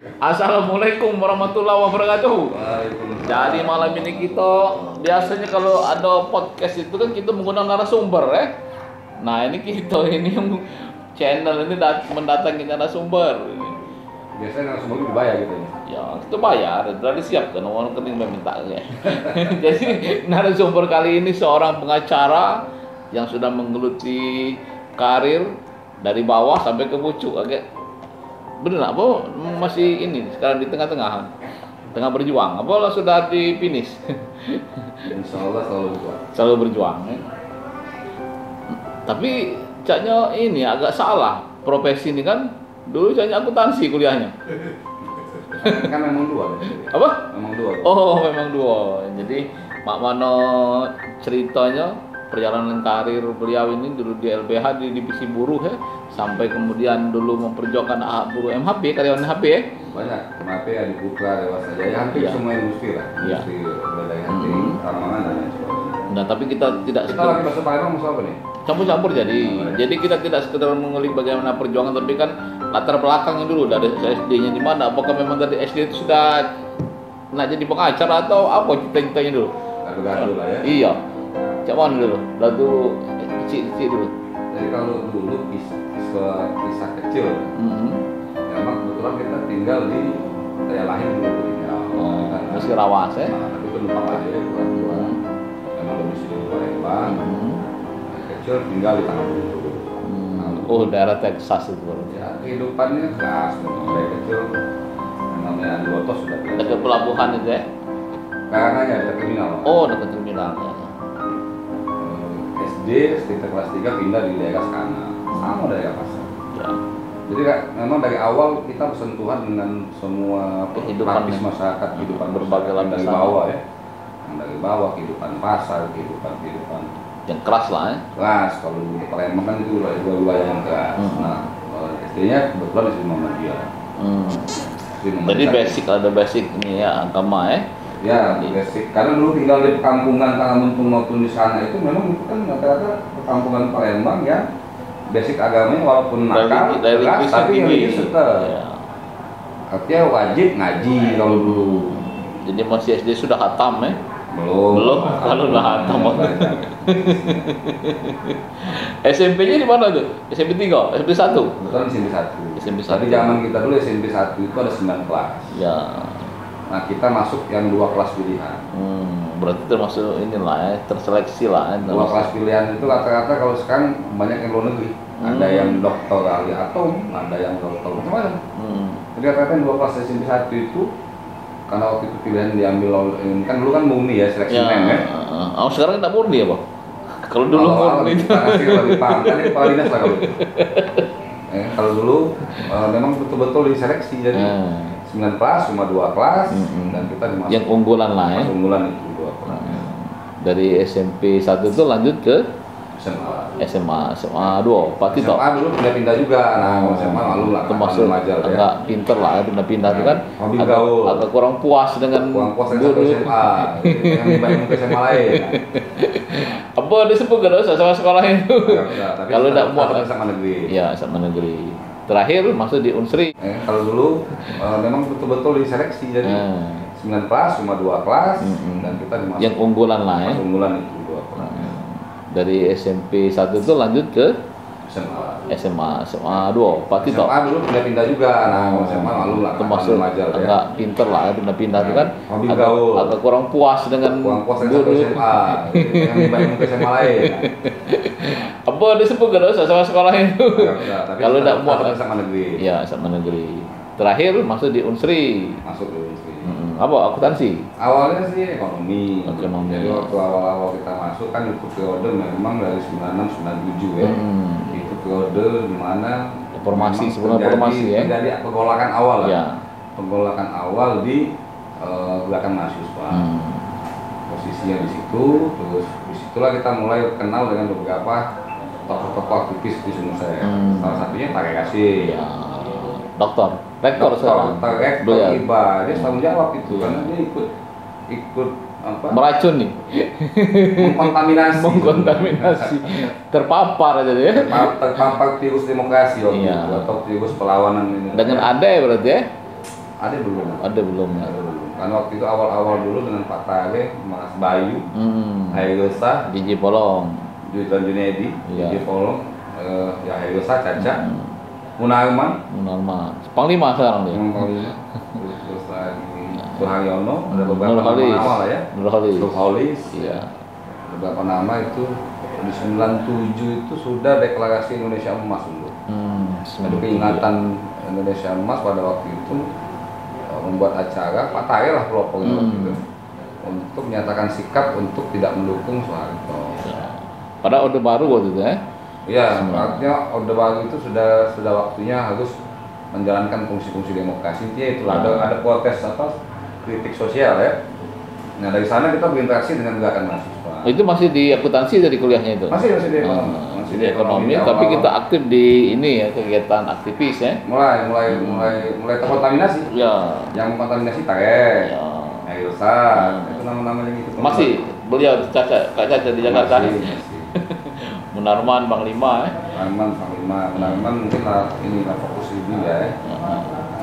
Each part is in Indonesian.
Assalamualaikum warahmatullahi wabarakatuh. Jadi malam ini kita biasanya kalau ada podcast itu kan kita menggunakan narasumber ya. Nah ini kita ini yang channel ini mendatangi narasumber. Biasanya narasumber itu dibayar gitu ya? Ya kita bayar, sudah disiapkan orang kening meminta ya. Jadi narasumber kali ini seorang pengacara yang sudah menggeluti karir dari bawah sampai ke pucuk. Agak bener apa masih ini sekarang di tengah-tengah berjuang apa lah sudah di finish. Insya Allah selalu berjuang ya. Tapi caknya ini agak salah profesi ini kan dulu caknya akuntansi kuliahnya kan memang dua apa memang dua memang dua. Jadi Mak Mano ceritanya perjalanan karir beliau ini dulu di LBH di divisi buruh ya, sampai kemudian dulu memperjuangkan hak buruh MHP, karyawan MHP ya. Banyak, MHP, Adi Putra, Dewasa Jaya, hampir semua industri lah. Industri beradai hati, Tanaman dan lain sebagainya. Nah tapi kita tidak kita lagi bahasa Palembang masalah apa nih? Campur-campur jadi kita tidak sekedar mengulik bagaimana perjuangan, tapi kan latar belakangnya dulu dari SD-nya di mana, apakah memang dari SD itu sudah nak jadi pengacara atau apa cita-citanya dulu? Gaduh-gaduh lah ya. Iya. Cak mana dulu? Lalu kecil dulu. Jadi kalau dulu kisah kecil, memang kebetulan kita tinggal di saya lahir dulu tinggal. Masih rawas ya? Tapi penumpang aja ya, bukan memang domisili di Palembang. Kecil tinggal di Tanah Bulu. Daerah Texas itu. Ya kehidupannya keras. Dari kecil namanya di Lotos sudah. Dekat pelabuhan itu ya? Karenanya dekat terminal. Dekat terminal ya. SD sekitar kelas 3 pindah di daerah Sekana, sama daerah pasar. Ya. Jadi memang dari awal kita bersentuhan dengan semua praktis masyarakat, kehidupan berbagai lapisan dari bawah ya. Yang dari bawah kehidupan pasar, kehidupan yang keras lah ya. Keras, kalau di Palembang kan itu wilayah yang keras. Nah, SD-nya kebetulan di Muhammadiyah. Jadi ada basic ini ya agama ya. Ya, basic. Karena dulu tinggal di perkampungan Tangamuntung maupun di sana itu memang itu kan rata-rata perkampungan Palembang ya. Basic agamanya walaupun nakal, keras, tapi yang setel. Ya. Artinya wajib ngaji kalau dulu. Jadi masih SD sudah khatam ya? Belum. Kalau udah khatam. SMP-nya di mana tuh? SMP 3, SMP 1? Betul, SMP 1. SMP 1. Tapi zaman kita dulu SMP 1 itu ada 9 kelas. Ya. Nah kita masuk yang 2 kelas pilihan. Berarti termasuk inilah ya, terseleksi lah. 2 kelas pilihan itu rata-rata kalau sekarang banyak yang luar negeri. Ada yang dokter ahli atom, ada yang dokter macam-macam. Jadi rata-rata yang 2 kelas SMP 1 itu karena waktu itu pilihan diambil kan dulu kan murni ya seleksi men ya. Sekarang tidak murni ya, Bang? Kalau dulu murni itu masih lebih paham kan ini kepala dinas lah kalau itu. Kalau dulu memang betul-betul diseleksi jadi 9 kelas, cuma 2 kelas dan kita dimasuk. Yang unggulan lah ya. Unggulan itu 2 kelas. Dari SMP 1 itu lanjut ke SMA 2. Pasti toh. SMA dulu pindah-pindah juga. Nah, SMA malu lah. Termasuk agak pinter lah ya, pindah-pindah itu kan. Agak kurang puas dengan guru SMA. Yang dibayang ke SMA lain. Apa disebut kan sama sekolah itu? Kalau tidak mau sama negeri. Iya, sama negeri. Terakhir masuk di Unsri. Kalau dulu memang betul-betul diseleksi jadi 9 kelas cuma 2 kelas dan kita dimasuk. Yang unggulan lah ya. Unggulan itu 2 kelas. Dari SMP 1 itu lanjut ke SMA 2. Pasti toh. SMA dulu pindah-pindah juga. Nah, SMA malu lah. Termasuk agak pinter lah ya, pindah-pindah itu kan. Agak kurang puas dengan guru SMA. Yang dibayang ke SMA lain. Apa disebut kan sama sekolah itu? Kalau tidak mau sama negeri. Iya, sama negeri. Terakhir masuk di Unsri. Masuk di Unsri. Apa akuntansi? Awalnya sih ekonomi. Jadi waktu awal-awal kita masuk kan itu periode memang dari 96 97 ya. Itu periode di mana reformasi sebelum reformasi ya. Jadi pergolakan awal lah. Ya. Pergolakan awal di gerakan mahasiswa. Posisinya di situ, terus disitulah kita mulai kenal dengan beberapa tokoh-tokoh aktivis di Sungai. Salah satunya Pak Kasih. Ya. Rektor sekarang. Rektor IBA, dia tanggung jawab itu karena dia ikut apa? Meracun nih. Mengkontaminasi. Terpapar aja ya. Terpapar virus demokrasi atau virus perlawanan ini. Dengan ada ya berarti ya? Ada belum? Ada belum ya. Karena waktu itu awal-awal dulu dengan Pak Tare, Mas Bayu, Hayosa, DJ Polong, Julian Junedi, DJ Polong, ya Hayosa, Caca, Munarman, Panglima sekarang dia. Terus lagi Suharyono, ada beberapa nama lah ya. Nurholis, ya. Beberapa nama itu di 97 itu sudah deklarasi Indonesia Emas dulu. Ada peringatan Indonesia Emas pada waktu itu membuat acara, Pak Tare lah pelopongnya waktu itu, untuk menyatakan sikap untuk tidak mendukung Soeharto. Ya. Pada Orde Baru waktu itu ya? Iya, artinya Orde Baru itu sudah waktunya harus menjalankan fungsi-fungsi demokrasi. Itu ada protes atas kritik sosial ya. Nah dari sana kita berinteraksi dengan gerakan mahasiswa. Itu masih di akuntansi dari kuliahnya itu? Masih di ekonomi. Masih di ekonomi, tapi kita aktif di ini ya, kegiatan aktivis ya. Mulai terkontaminasi. Ya. Yang kontaminasi Tare, Elsa, itu nama-nama yang itu. Masih beliau Kak Caca di Jakarta. Masih. Munarman Panglima Munarman mungkin lah ini lah fokus lebih ya.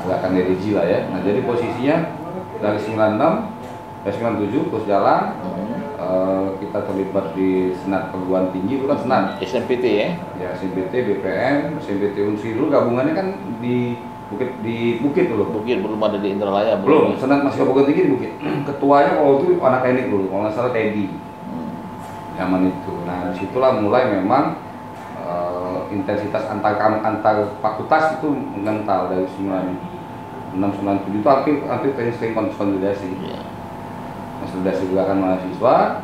Gerakan DDJ lah ya. Nah jadi posisinya dari 97 terus jalan. Kita terlibat di Senat Perguruan Tinggi, itu kan Senat SMPT ya? Ya, SMPT, BPN, SMPT Unsri dulu gabungannya kan di Bukit dulu. Bukit belum ada di Indralaya belum. Senat masih Perguruan Tinggi di Bukit. Ketuanya kalau itu anak teknik dulu, kalau nggak salah Teddy. Zaman itu. Nah disitulah mulai memang intensitas antar fakultas itu mengental dari 96, 97 itu hampir sering konsolidasi. Konsolidasi gerakan mahasiswa,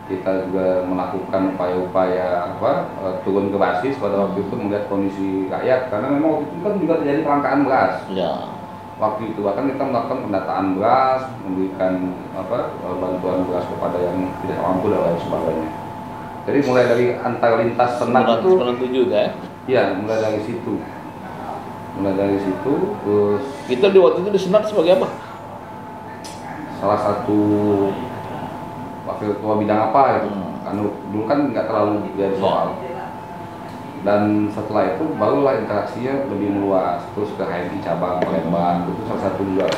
kita juga melakukan upaya-upaya turun ke basis pada waktu itu melihat kondisi rakyat, karena memang waktu itu kan juga terjadi kelangkaan beras. Ya. Waktu itu bahkan kita melakukan pendataan beras, memberikan bantuan beras kepada yang tidak mampu dan lain sebagainya. Jadi mulai dari antar lintas Senat itu 97 ya? Iya, mulai dari situ. Terus kita di waktu itu di Senat sebagai apa? Salah satu wakil ketua bidang apa itu, karena dulu kan nggak terlalu jadi soal. Dan setelah itu barulah interaksinya lebih meluas, terus ke HMI cabang Palembang, itu salah satu juga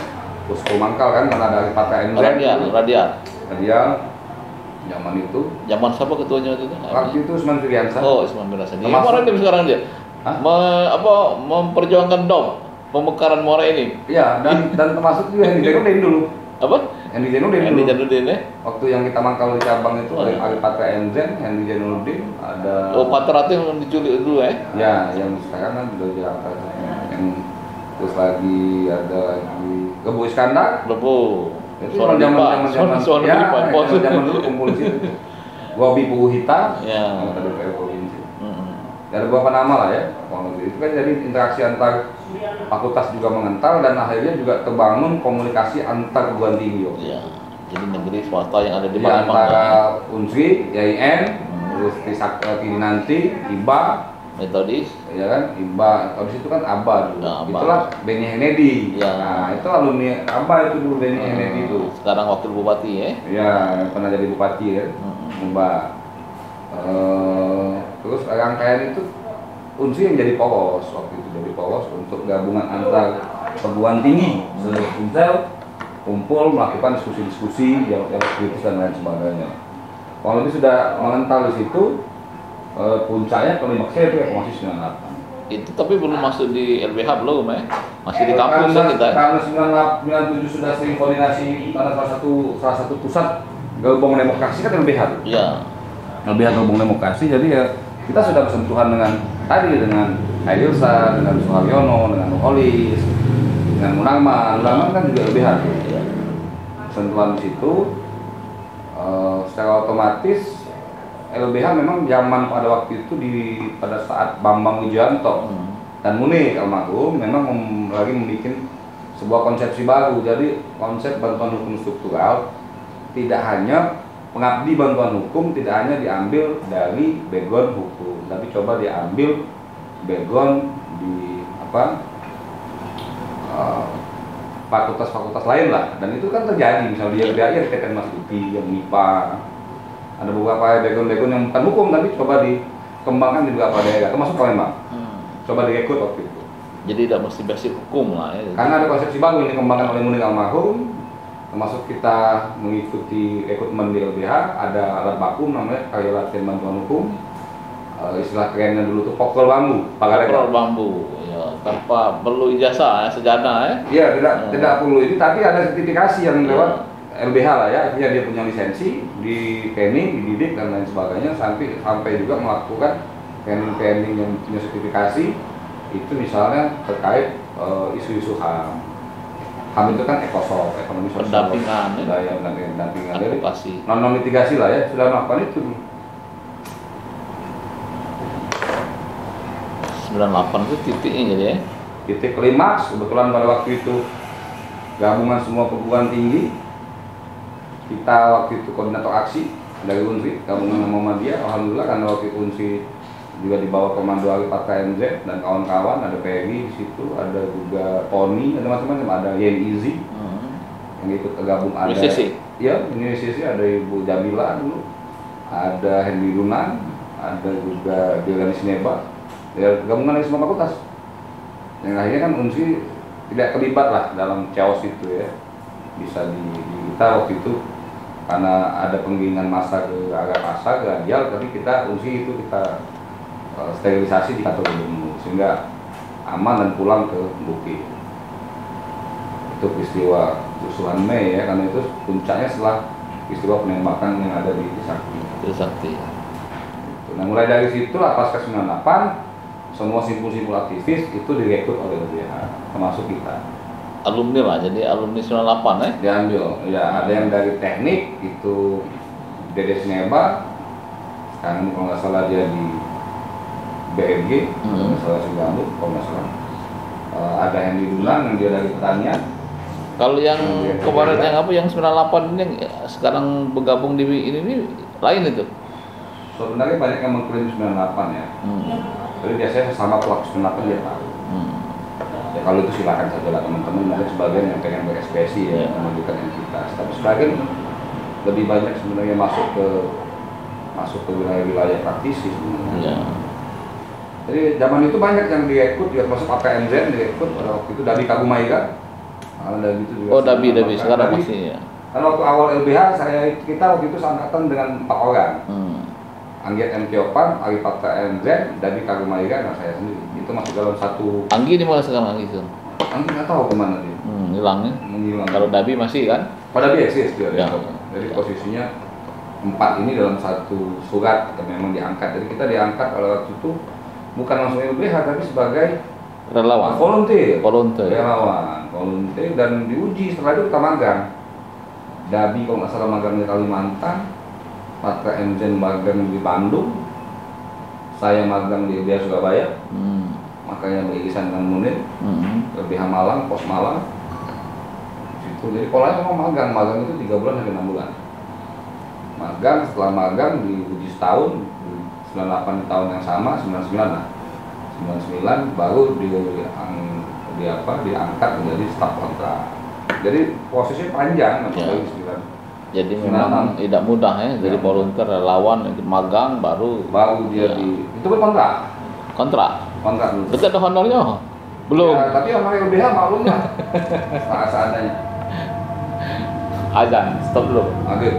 posko mangkal kan, karena dari Partai NZ Radial zaman itu. Zaman siapa ketuanya waktu itu? Waktu itu Usman Firiansa. Oh, Usman Firiansa. Dia orang ini sekarang dia. Memperjuangkan DOM, pemekaran Muara ini. Iya, dan termasuk juga yang dijagoin dulu. Apa? Hendy Jainuddin ya? Waktu yang kita mangkal di cabang itu ada Patra NZ, Hendy Jainuddin, ada. Oh, Patra itu yang diculik dulu ya? Ya, yang sekarang kan udah Jakarta. Yang terus lagi ada lagi Lebu Iskandar. Itu zaman dulu kumpul di situ. Gobi Puguhita, anggota DPR provinsi. Ada beberapa nama lah ya. Itu kan jadi interaksi antar fakultas juga mengental, dan akhirnya juga terbangun komunikasi antar perguruan tinggi. Ya, jadi negeri swasta yang ada di Palembang. Antara Unsri, YIN, terus nanti IBA, Metodis, ya kan, IBA, Metodis itu kan ABA dulu. Itulah Benny Hennedy. Ya. Nah, itu alumni ABA itu dulu Benny Hennedy itu. Sekarang wakil bupati ya? Ya, pernah jadi bupati ya, IBA. Terus rangkaian itu Unsri yang jadi poros waktu itu, jadi poros untuk gabungan antar perguruan tinggi se-Unsel, kumpul melakukan diskusi-diskusi yang kritis dan lain sebagainya. Kalau lebih sudah mengental di situ, puncaknya klimaksnya itu reformasi 98. Itu tapi belum masuk di LBH belum ya? Masih di kampus kan kita. Karena 97 sudah sering koordinasi, karena salah satu pusat gabungan demokrasi kan LBH. Iya. LBH gabungan demokrasi, jadi ya kita sudah bersentuhan dengan Haidilsa, dengan Suharyono, dengan Nurholis, dengan Munarman kan juga LBH. Sentuhan di situ, secara otomatis LBH memang zaman pada waktu itu pada saat Bambang Wijoyanto dan Munir almarhum memang lagi membuat sebuah konsepsi baru. Jadi konsep bantuan hukum struktural tidak hanya pengabdi bantuan hukum, tidak hanya diambil dari background hukum, tapi coba diambil background di fakultas-fakultas lain lah. Dan itu kan terjadi, misalnya di LBH ya Teten Mas Duti, yang MIPA, ada beberapa background yang bukan hukum tapi coba dikembangkan di beberapa daerah, termasuk Palembang. Coba direkrut waktu itu. Jadi tidak mesti basic hukum lah ya. Karena ada konsepsi baru yang dikembangkan oleh Munir almarhum, termasuk kita mengikuti rekrutmen di LBH, ada alat baku namanya karya latihan bantuan hukum. Istilah kerennya dulu tuh pokol bambu, pokol bambu, ya, tanpa perlu ijazah ya, sejarah ya. Iya, tidak perlu ini, tapi ada sertifikasi yang lewat LBH lah ya, artinya dia punya lisensi, di training, dididik dan lain sebagainya, sampai juga melakukan training yang punya sertifikasi, itu misalnya terkait isu-isu HAM. HAM itu kan ekosok, ekonomi sosial, pendampingan, dari non mitigasi lah ya, sudah melakukan itu. 98 itu titiknya jadi ya. Titik klimaks kebetulan pada waktu itu gabungan semua perguruan tinggi, kita waktu itu koordinator aksi dari UNSI gabungan Muhammadiyah. Alhamdulillah karena waktu itu UNSI juga di bawah komando Ali Patra MZ dan kawan-kawan, ada Peggy di situ, ada juga Tony, ada macam-macam, ada Yen Easy yang ikut gabung, ada ya ini sisi, ada Ibu Jamila dulu, ada Henry Dunan, ada juga Dilani Sineba, ya gabungan dari semua fakultas. Yang akhirnya kan UNSI tidak terlibat lah dalam chaos itu ya. Bisa di kita waktu itu karena ada penggiringan massa ke arah pasar, ke Radial, tapi kita UNSI itu kita sterilisasi di kantor gubernur sehingga aman dan pulang ke Bukit. Itu peristiwa kerusuhan Mei ya, karena itu puncaknya setelah peristiwa penembakan yang ada di Trisakti. Nah mulai dari situ lah pasca 98 semua simpul-simpul aktivis itu direkrut oleh LBH, termasuk kita. Alumni lah, jadi alumni 98 ya? Diambil, ya ada yang dari teknik itu Dede Sineba, sekarang kalau nggak salah dia di BMG, kalau nggak salah Singapura, kalau nggak salah. Ada Hendy Dunan yang dia dari pertanian. Kalau yang kemarin yang apa yang 98 ini yang sekarang bergabung di ini lain itu? Sebenarnya banyak yang mengklaim 98 ya. Jadi biasanya sama pelaku 98 dia tahu. Ya kalau itu silakan saja lah teman-teman, mungkin sebagian yang pengen berekspresi ya, menunjukkan entitas. Tapi sebagian lebih banyak sebenarnya masuk ke wilayah-wilayah praktisi sebenarnya. Jadi zaman itu banyak yang direkrut, juga termasuk APMZ direkrut pada waktu itu Dabi Kagumaiga. Dabi itu juga. Dabi sekarang masih ya. Karena waktu awal LBH kita waktu itu seangkatan dengan 4 orang. Anggiat M. Tiopan, Ali Patra MZ, Dabi Kagumaiga, dan saya sendiri. Itu masuk dalam satu. Anggi di mana sekarang Anggi itu? Anggi nggak tahu kemana dia. Hilangnya. Kalau Dabi masih kan? Pada Dabi eksis dia. Ya. Jadi posisinya 4 ini dalam satu surat memang diangkat. Jadi kita diangkat pada waktu itu bukan langsung LBH tapi sebagai relawan. Volunteer. Relawan. Volunteer dan diuji setelah itu kita magang. Dabi kalau nggak salah magang di Kalimantan. Patra MZ magang di Bandung, saya magang di LBH Surabaya, makanya beririsan dengan Munir, LBH Malang, Pos Malang, situ. Jadi polanya memang magang itu 3 bulan sampai 6 bulan. Magang, setelah magang diuji setahun, 98 di tahun yang sama, 99 lah, 99 baru diangkat menjadi staf kontrak. Jadi prosesnya panjang, Jadi memang tidak mudah ya, jadi volunteer, relawan, magang, baru dia itu berkontrak. Kontrak dulu. Itu ada honornya? Belum. Ya, tapi honor LBH maklum lah. Seadanya. Azan, stop dulu. Oke.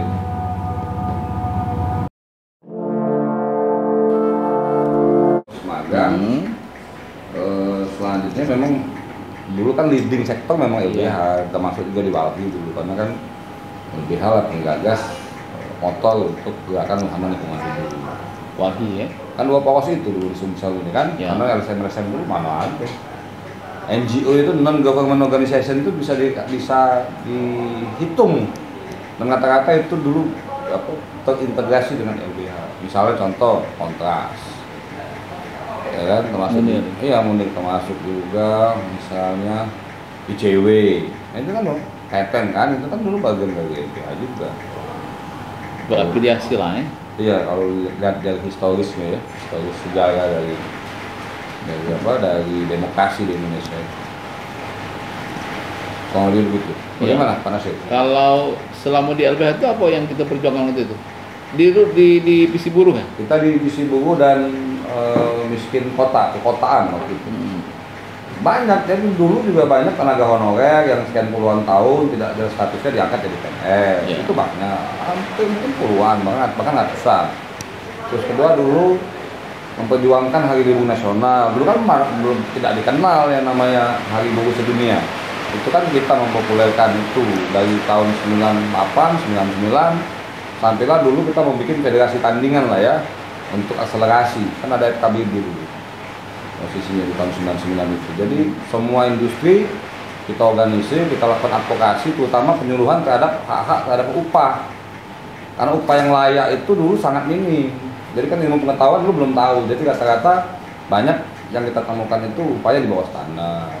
Magang. Selanjutnya memang dulu kan leading sektor memang LBH, termasuk juga di Walhi dulu, karena kan LBH lah penggagas motor untuk gerakan Muhammad lingkungan hidup. Walhi ya? Kan 2 pos itu dulu di Sumsel ini kan, karena LSM dulu mana ada. NGO itu non-government organization itu bisa dihitung dan kata-kata itu dulu terintegrasi dengan LBH. Misalnya contoh Kontras, ya kan termasuk Munir termasuk juga, misalnya ICW. Nah itu kan Keten kan, itu kan dulu bagian dari LBH juga. Berafiliasi lah ya? Iya, kalau lihat dari historisnya ya, historis sejarah dari demokrasi di Indonesia. Kalau begitu, bagaimana Pak Nasir? Kalau selama di LBH itu apa yang kita perjuangkan waktu itu? Di visi buruh ya? Kita di visi buruh dan miskin kekotaan waktu itu. Banyak, jadi dulu juga banyak tenaga honorer yang sekian puluhan tahun tidak ada statusnya diangkat jadi PNS. Itu banyak, hampir mungkin puluhan banget, bahkan ratusan. Terus kedua dulu memperjuangkan Hari Buruh Nasional. Dulu kan belum tidak dikenal yang namanya Hari Buruh Sedunia. Itu kan kita mempopulerkan itu dari tahun 98, 99 sampailah dulu kita membuat federasi tandingan lah ya untuk akselerasi. Kan ada FKBB dulu posisinya di tahun 99 itu. Jadi semua industri kita organisasi, kita lakukan advokasi, terutama penyuluhan terhadap hak-hak terhadap upah. Karena upah yang layak itu dulu sangat minim. Jadi kan ilmu pengetahuan dulu belum tahu. Jadi rata-rata banyak yang kita temukan itu upahnya di bawah standar.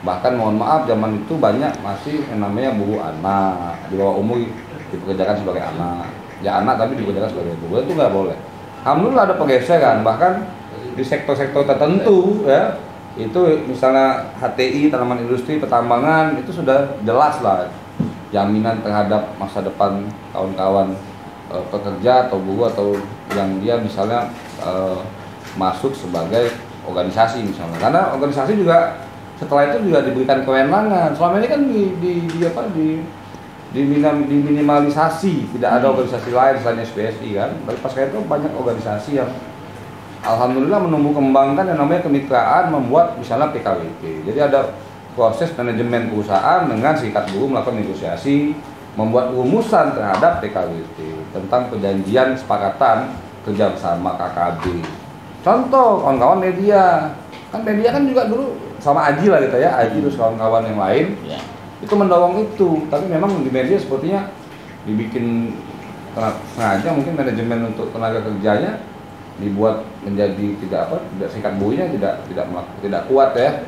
Bahkan mohon maaf zaman itu banyak masih yang namanya buruh anak, di bawah umur dipekerjakan sebagai anak. Ya anak tapi dipekerjakan sebagai buruh, itu nggak boleh. Alhamdulillah ada pergeseran, bahkan di sektor-sektor tertentu ya, itu misalnya HTI, tanaman industri, pertambangan, itu sudah jelas lah jaminan terhadap masa depan kawan-kawan pekerja atau buruh atau yang dia misalnya masuk sebagai organisasi misalnya. Karena organisasi juga setelah itu juga diberikan kewenangan. Selama ini kan diminimalisasi, tidak ada organisasi lain selain SPSI kan. Tapi pas itu banyak organisasi yang alhamdulillah menumbuh kembangkan yang namanya kemitraan, membuat misalnya PKWT. Jadi ada proses manajemen perusahaan dengan serikat buruh melakukan negosiasi, membuat rumusan terhadap PKWT tentang perjanjian kesepakatan kerja bersama KKB. Contoh kawan-kawan media, kan media kan juga dulu sama Aji lah gitu ya, Aji terus kawan-kawan yang lain itu mendorong itu. Tapi memang di media sepertinya dibikin sengaja mungkin manajemen untuk tenaga kerjanya dibuat menjadi tidak serikat buruhnya tidak kuat ya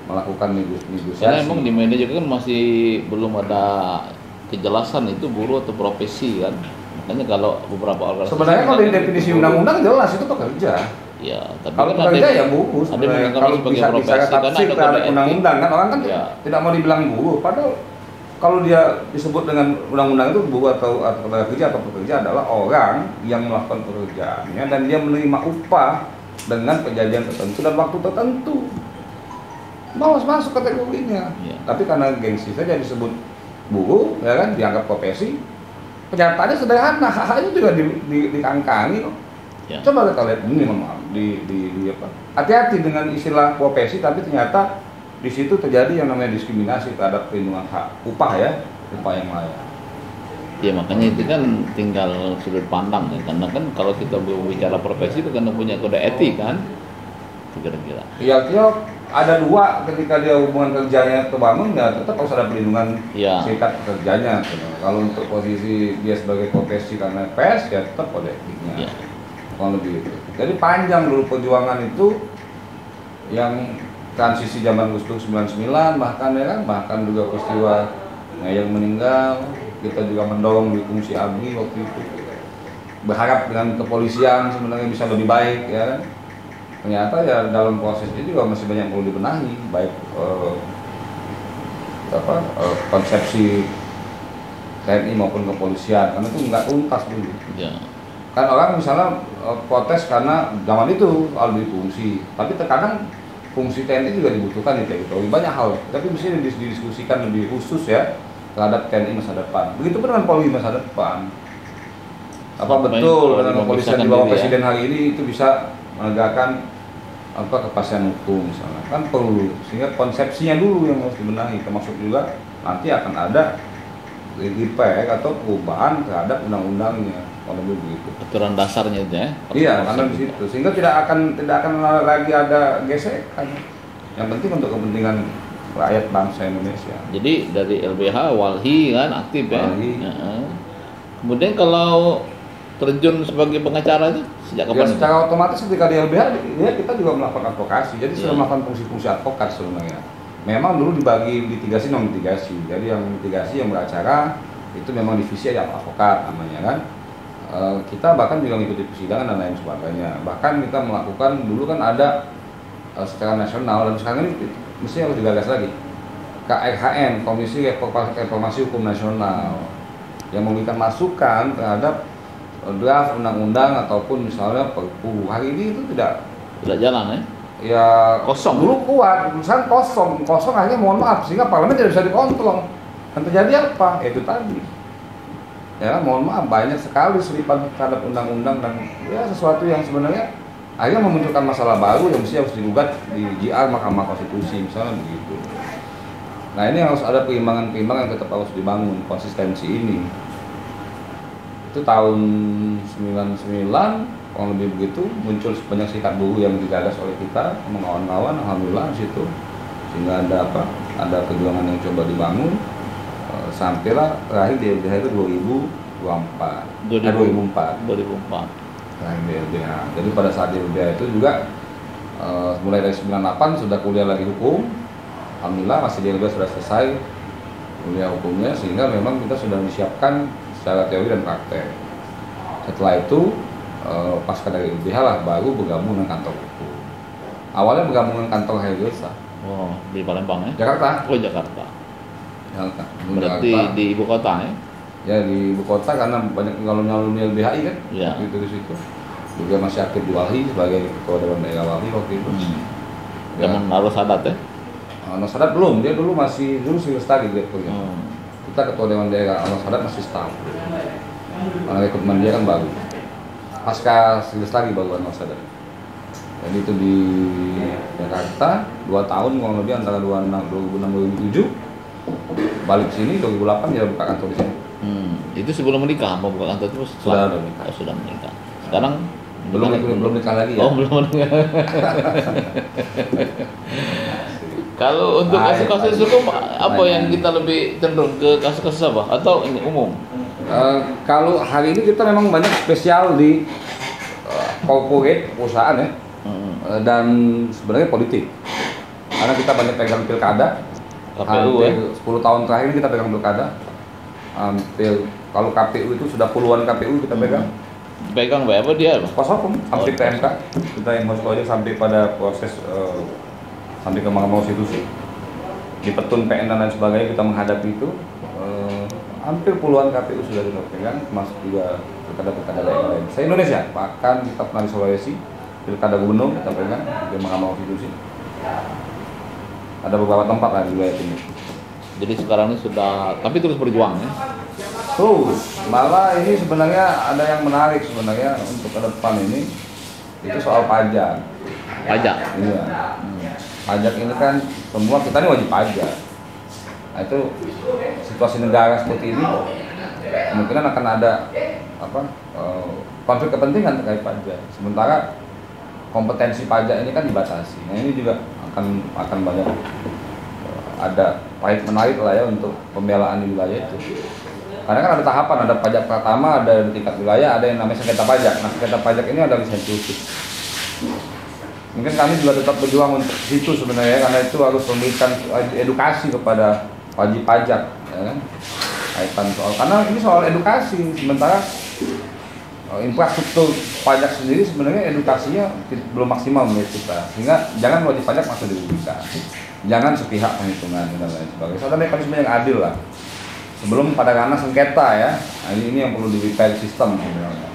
melakukan negosiasi. Karena emang di media juga kan masih belum ada kejelasan itu buruh atau profesi kan. Makanya kalau beberapa organisasi sebenarnya kalau di definisi undang-undang jelas itu pekerja. Ya, tapi kalau kan pekerja ya buruh. Kalau bisa tafsir terhadap undang-undang kan orang kan tidak mau dibilang buruh. Padahal kalau dia disebut dengan undang-undang itu buruh atau tenaga kerja atau pekerja adalah orang yang melakukan pekerjaannya dan dia menerima upah dengan perjanjian tertentu dan waktu tertentu. Malas masuk kategorinya. Tapi karena gengsi saja disebut buruh, ya kan, dianggap profesi. Kenyataannya sederhana, hak-haknya juga dikangkangi kok. Coba kita lihat ini, mohon maaf, hati-hati dengan istilah profesi, tapi ternyata di situ terjadi yang namanya diskriminasi terhadap perlindungan hak upah ya, upah yang layak. Ya makanya itu kan tinggal sudut pandang ya, karena kan kalau kita berbicara profesi itu kan punya kode etik kan, kira-kira. Ya ada dua, ketika dia hubungan kerjanya terbangun ya tetap harus ada perlindungan serikat pekerjanya. Kalau untuk posisi dia sebagai profesi karena PES ya tetap kode etiknya. Kalau lebih itu. Jadi panjang dulu perjuangan itu yang transisi zaman Gus Dur 99 bahkan juga peristiwa yang meninggal, kita juga mendorong di fungsi ABRI waktu itu, berharap dengan kepolisian sebenarnya bisa lebih baik ya. Ternyata ya dalam proses itu juga masih banyak perlu dibenahi, baik konsepsi TNI maupun kepolisian, karena itu nggak tuntas dulu. Kan orang misalnya protes karena zaman itu soal fungsi, tapi terkadang fungsi TNI juga dibutuhkan di teritori banyak hal, tapi mesti didiskusikan lebih khusus ya terhadap TNI masa depan. Begitu pun dengan Polri masa depan. Apa betul dengan kepolisian di bawah presiden hari ini itu bisa menegakkan kepastian hukum misalnya? Kan perlu, sehingga konsepsinya dulu yang harus dibenahi, termasuk juga nanti akan ada repair atau perubahan terhadap undang-undangnya. Kalau begitu. Aturan dasarnya ya. Iya, karena di situ. Sehingga tidak akan lagi ada gesekan. Yang penting untuk kepentingan rakyat bangsa Indonesia. Jadi dari LBH Walhi kan aktif ya. Kemudian kalau terjun sebagai pengacara itu sejak kapan? Ya, secara otomatis ketika di LBH ya kita juga melakukan advokasi. Jadi sudah melakukan fungsi-fungsi advokat sebenarnya. Memang dulu dibagi litigasi non litigasi. Jadi yang litigasi yang beracara itu memang divisi yang advokat namanya kan. Kita bahkan juga mengikuti persidangan dan lain sebagainya. Bahkan kita melakukan dulu kan ada secara nasional dan sekarang ini mesti harus digagas lagi. KRHN, Komisi Reformasi Hukum Nasional, yang memberikan masukan terhadap draft undang-undang ataupun misalnya Perpu. Hari ini itu tidak jalan ya? ya kosong. Dulu kuat, misalnya kosong akhirnya mohon maaf sehingga parlemen tidak bisa dikontrol. Dan terjadi apa? Itu tadi. Ya, mohon maaf banyak sekali selipan terhadap undang-undang dan ya sesuatu yang sebenarnya akhirnya memunculkan masalah baru yang mesti harus digugat di JR Mahkamah Konstitusi misalnya begitu. Nah ini harus ada keimbangan-keimbangan yang tetap harus dibangun, konsistensi ini. Itu tahun 99 kurang lebih begitu muncul banyak serikat buruh yang digagas oleh kita sama kawan-kawan, alhamdulillah di situ sehingga ada perjuangan yang coba dibangun sampailah terakhir di LBH itu 2004 terakhir di LBH. Jadi pada saat di LBH itu juga mulai dari 98 sudah kuliah lagi hukum, alhamdulillah masih di LBH sudah selesai kuliah hukumnya sehingga memang kita sudah disiapkan secara teori dan praktek. Setelah itu pasca dari LBH lah baru bergabung dengan kantor hukum. Awalnya bergabung dengan kantor Helsa. Oh, di Palembang ya? Jakarta. Oh, Jakarta. Berarti Jakarta. di ibu kota ya? Ya di ibu kota karena banyak alumni LBHI kan. Ya. Itu di situ. Juga masih aktif di Walhi sebagai ketua dewan daerah Walhi waktu itu. Zaman Anwar Sadat ya? Anwar Sadat belum, dia dulu masih Civil Study direkturnya. Kita ketua dewan daerah Anwar Sadat masih staff. Karena rekrutmen dia kan baru. Pasca Civil Study baru Anwar Sadat. Jadi itu di Jakarta 2 tahun kurang lebih antara 2006-2007. Balik sini 2008 dia buka kantor di sini. Itu sebelum menikah, mau buka kantor itu Sudah menikah. Oh, sudah menikah. Sekarang belum nikah lagi ya. Oh, belum menikah. Kalau untuk kasus-kasus hukum apa yang kita lebih cenderung ke kasus-kasus apa? Atau ini umum? Kalau hari ini kita memang banyak spesial di corporate perusahaan ya. Dan sebenarnya politik. Karena kita banyak pegang pilkada. KPU ya? 10 tahun terakhir kita pegang pilkada. Hampir kalau KPU itu sudah puluhan KPU kita pegang. Pegang apa dia? Kuasa hukum sampai ke MK. Kita yang masuk aja sampai pada proses sampai ke Mahkamah Konstitusi. Di petun PN dan lain sebagainya kita menghadapi itu. Hampir puluhan KPU sudah kita pegang, termasuk juga pilkada-pilkada daerah lain. Se-Indonesia, bahkan kita pernah di Sulawesi, pilkada gubernur kita pegang di Mahkamah Konstitusi. Ada beberapa tempat lah di wilayah timur. Jadi sekarang ini sudah, tapi terus berjuang ya? Terus, malah ini sebenarnya ada yang menarik sebenarnya untuk ke depan ini, itu soal pajak. Pajak? Iya. Pajak ini kan semua kita ini wajib pajak. Nah, itu situasi negara seperti ini kemungkinan akan ada konflik kepentingan terkait pajak. Sementara kompetensi pajak ini kan dibatasi. Nah ini juga akan banyak ada pahit menarik lah ya untuk pembelaan di wilayah itu. Karena kan ada tahapan, ada pajak pertama, ada di tingkat wilayah, ada yang namanya sengketa pajak. Nah sengketa pajak ini ada lisensi khusus. Mungkin kami juga tetap berjuang untuk situ sebenarnya karena itu harus memberikan edukasi kepada wajib pajak, ya kan? Kaitan soal karena ini soal edukasi. Sementara infrastruktur pajak sendiri sebenarnya edukasinya belum maksimal menurut kita, sehingga jangan wajib pajak masuk dirugikan, jangan sepihak penghitungan dan lain sebagainya. Ada mekanisme yang adil lah sebelum pada ranah sengketa ya. Nah, ini yang perlu di-repair sistem sebenarnya.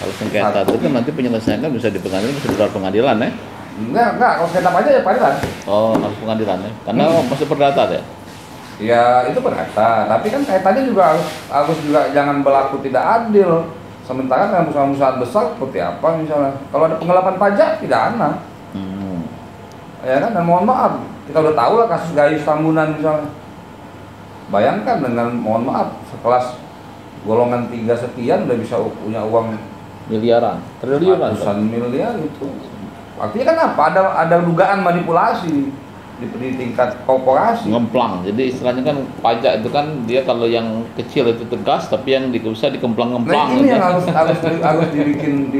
Kalau sengketa itu kan nanti penyelesaiannya bisa di pengadilan, bisa di luar pengadilan ya? Enggak, kalau sengketa pajak ya pengadilan. Oh, harus pengadilan ya? Karena masih perdata ya? Ya itu perdata, tapi kan kaitannya juga harus juga jangan berlaku tidak adil. Sementara kan perusahaan-perusahaan besar seperti apa misalnya, kalau ada penggelapan pajak tidak ada, ya kan? Dan mohon maaf, kita udah tahu lah kasus Gayus Tambunan misalnya. Bayangkan dengan mohon maaf sekelas golongan 3 sekian udah bisa punya uang miliaran, triliunan, ratusan miliar itu. Artinya kan apa? Ada dugaan manipulasi di tingkat korporasi. Ngemplang. Jadi istilahnya kan pajak itu kan dia kalau yang kecil itu tegas, tapi yang bisa dikemplang-ngemplang. Nah ini yang harus dibikin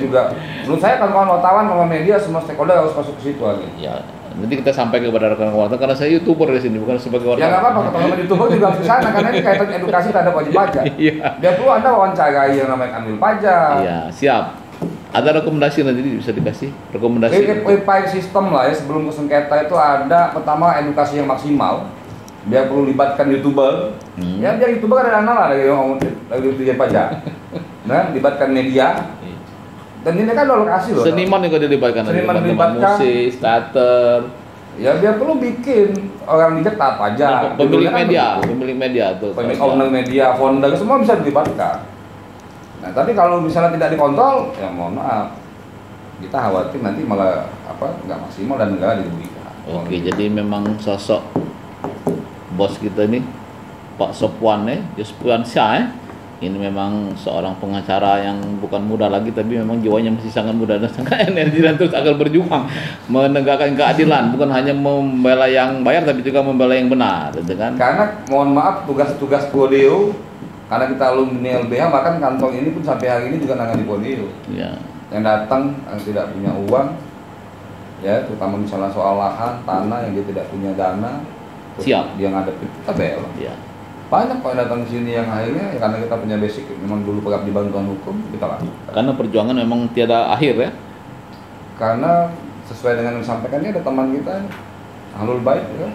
juga. Menurut saya kawan-kawan wartawan, kawan media, semua stakeholder harus masuk ke situ lagi. Ya, nanti kita sampaikan kepada rekan wartawan karena saya YouTuber di sini bukan sebagai wartawan. Ya nggak apa-apa, teman-teman YouTuber juga harus ke sana karena ini kaitan edukasi terhadap wajib pajak. Dia perlu Anda wawancarai yang namanya ambil pajak. Iya, siap. Ada rekomendasi nanti bisa dikasih rekomendasi. Repair sistem lah ya sebelum ke sengketa itu ada pertama edukasi yang maksimal. Dia perlu libatkan YouTuber. Ya biar YouTuber ada dana lah dari dirjen pajak. Nah, libatkan media. Dan ini kan lokasi loh. Seniman juga dilibatkan. Seniman dilibatkan. Musik, teater. Ya dia perlu bikin orang dicetak pajak. Pemilik media tuh. Owner media, founder semua bisa dilibatkan. Nah tapi kalau misalnya tidak dikontrol, ya mohon maaf, kita khawatir nanti malah nggak maksimal dan negara dirugikan. Oke, jadi memang sosok bos kita ini Pak Sopwan Yuspuan Syah ini memang seorang pengacara yang bukan muda lagi, tapi memang jiwanya masih sangat muda dan sangat energi dan terus akan berjuang menegakkan keadilan, bukan hanya membela yang bayar tapi juga membela yang benar, gitu kan? Karena mohon maaf tugas-tugas polio, karena kita alumni LBH, bahkan kantong ini pun sampai hari ini juga nangani polio. Ya. Yang datang yang tidak punya uang, ya terutama misalnya soal lahan, tanah yang dia tidak punya dana, siap dia ngadepin kita bela. Ya. Banyak kok yang datang ke sini yang akhirnya ya karena kita punya basic memang dulu pernah di bantuan hukum kita lakukan. Karena perjuangan memang tiada akhir ya. Karena sesuai dengan yang disampaikan ini ada teman kita Ahlul Bait ya.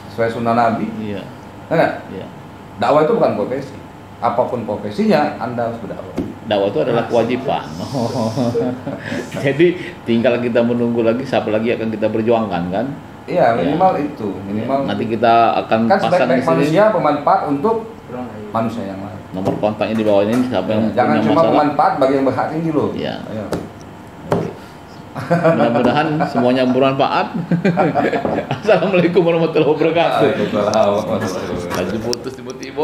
Sesuai sunnah Nabi. Iya. Enggak? Iya. Dakwah itu bukan profesi. Apapun profesinya Anda harus berdakwah. Dakwah itu adalah kewajiban. Jadi tinggal kita menunggu lagi siapa lagi akan kita perjuangkan kan? Iya, minimal itu, minimal. Nanti kita akan kan pasang di sini. Manusia bermanfaat untuk manusia yang lain. Nomor kontaknya di bawah ini siapa yang jangan punya cuma masalah. bermanfaat bagi yang berhak tinggi loh. Iya. Ayo. Mudah-mudahan semuanya bermanfaat. Assalamualaikum warahmatullahi wabarakatuh. Waalaikumsalam warahmatullahi wabarakatuh. Lagi putus tiba-tiba,